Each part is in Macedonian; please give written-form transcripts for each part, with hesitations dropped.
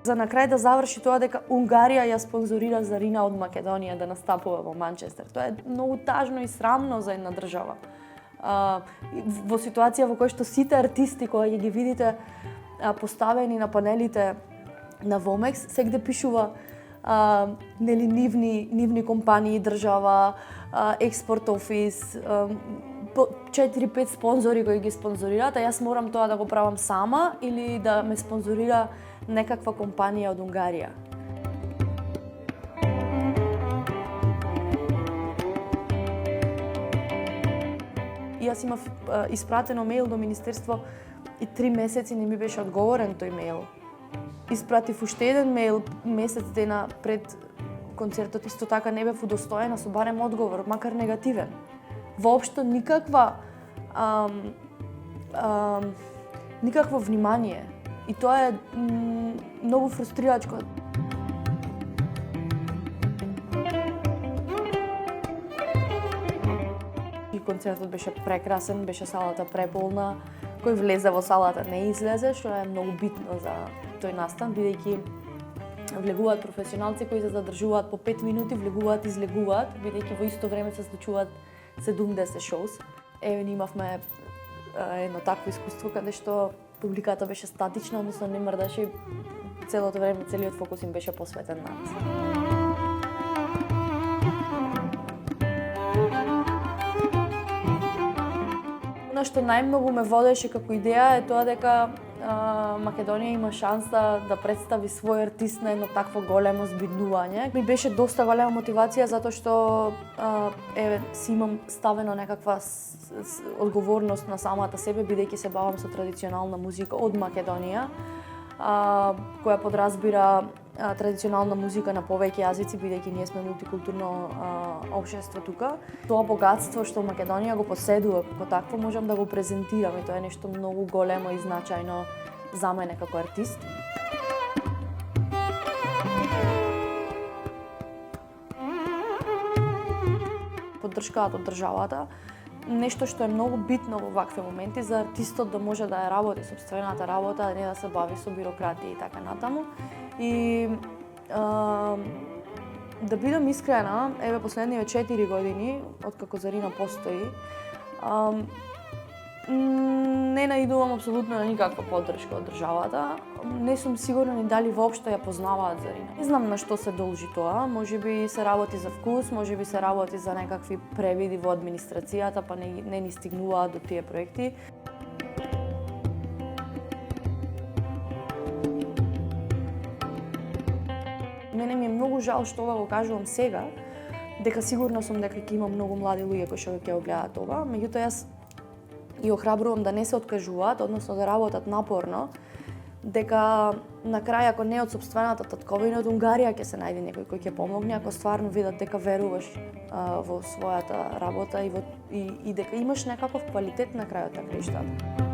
За на крај да заврши тоа дека Унгарија ја спонзорира Зарина од Македонија да настапува во Манчестер. Тоа е многу тажно и срамно за една држава. Во ситуација во која што сите артисти кои ги видите поставени на панелите на Вомекс, сегде пишува нели нивни компании, држава, експорт офис, 4-5 спонзори кои ги спонзорираат, а јас морам тоа да го правам сама или да ме спонзорира некаква компанија од Унгарија. Јас имав испратено мејл до Министерство и 3 месеци не ми беше одговорен тој мејл. Испратив уште еден мејл месец дена пред концертот, исто така не бев удостоена со барем одговор, макар негативен. Воопшто никакво внимание. И тоа е многу фрустрирачко. И концертот беше прекрасен, беше салата преполна. Кој влезе во салата не излезе, што е многу битно за тој настан, бидејќи влегуваат професионалци кои се задржуваат по 5 минути, влегуваат, излегуваат, бидејќи во исто време се случуваат 70 шоус. Еве имавме едно такво искуство каде што публиката беше статична, односно не мрдаше, целото време целиот фокус им беше посветен на нас. Она што најмногу ме водеше како идеја е тоа дека Македонија има шанса да представи свој артист на едно такво големо збиднување. Ми беше доста голема мотивација затоа што си имам ставено некаква одговорност на самата себе, бидејќи се бавам со традиционална музика од Македонија, која подразбира традиционална музика на повеќе јазици, бидејќи ние сме мултикултурно општество тука. Тоа богатство што Македонија го поседува како такво, можам да го презентирам и тоа е нешто многу големо и значајно за мене како артист. Поддршката од државата, нешто што е многу битно во вакви моменти за артистот да може да ја работи сопствената работа, а не да се бави со бирократија и така натаму. И да бидам искрена, еве последниве 4 години откако Зарина постои, не наидувам апсолутно на никаква поддршка од државата. Не сум сигурна ни дали воопшто ја познаваат Зарина. Не знам на што се должи тоа, можеби се работи за вкус, можеби се работи за некакви превиди во администрацијата, па не ни стигнуваат до тие проекти. Мене ми е многу жал што ова го кажувам сега, дека сигурно сум дека ќе има многу млади луѓе кои што ќе го гледаат ова, меѓутоа јас и охрабрувам да не се откажуваат, односно да работат напорно, дека на крај ако не од сопствената татковина од Унгарија ќе се најде некој кој ќе помогне, ако стварно видат дека веруваш во својата работа и дека имаш некаков квалитет на крајот на краиштата.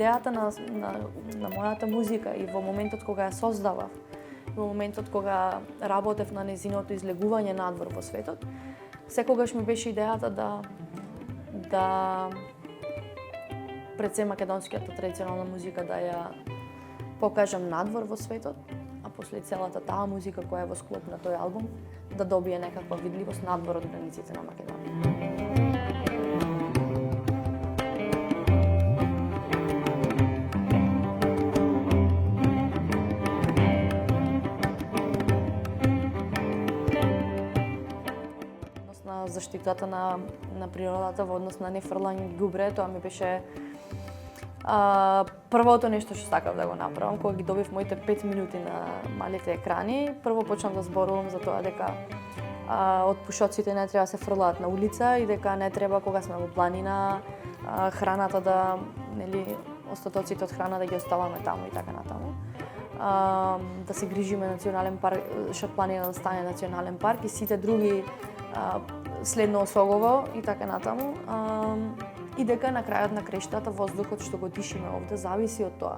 Идејата на мојата музика и во моментот кога ја создавав, во моментот кога работев на нејзиното излегување надвор во светот, секогаш ми беше идејата да пред се македонската традиционална музика да ја покажам надвор во светот, а после целата таа музика која е во склоп на тој албум да добие некаква видливост надвор од границите на Македонија. Заштитата на природата во однос на нефрлање ѓубре, тоа ми беше првото нешто што сакав да го направам. Кога ги добив моите 5 минути на малите екрани, прво почнав да зборувам за тоа дека отпушоците не треба да се фрлаат на улица и дека не треба кога сме во планина храната да, нели, остатоците од храна да ги оставаме таму и така натаму. Да се грижиме национален парк, Шап планина да стане национален парк и сите други следно осогово и така натаму. И дека на крајот на крештата воздухот што го дишиме овде зависи од тоа.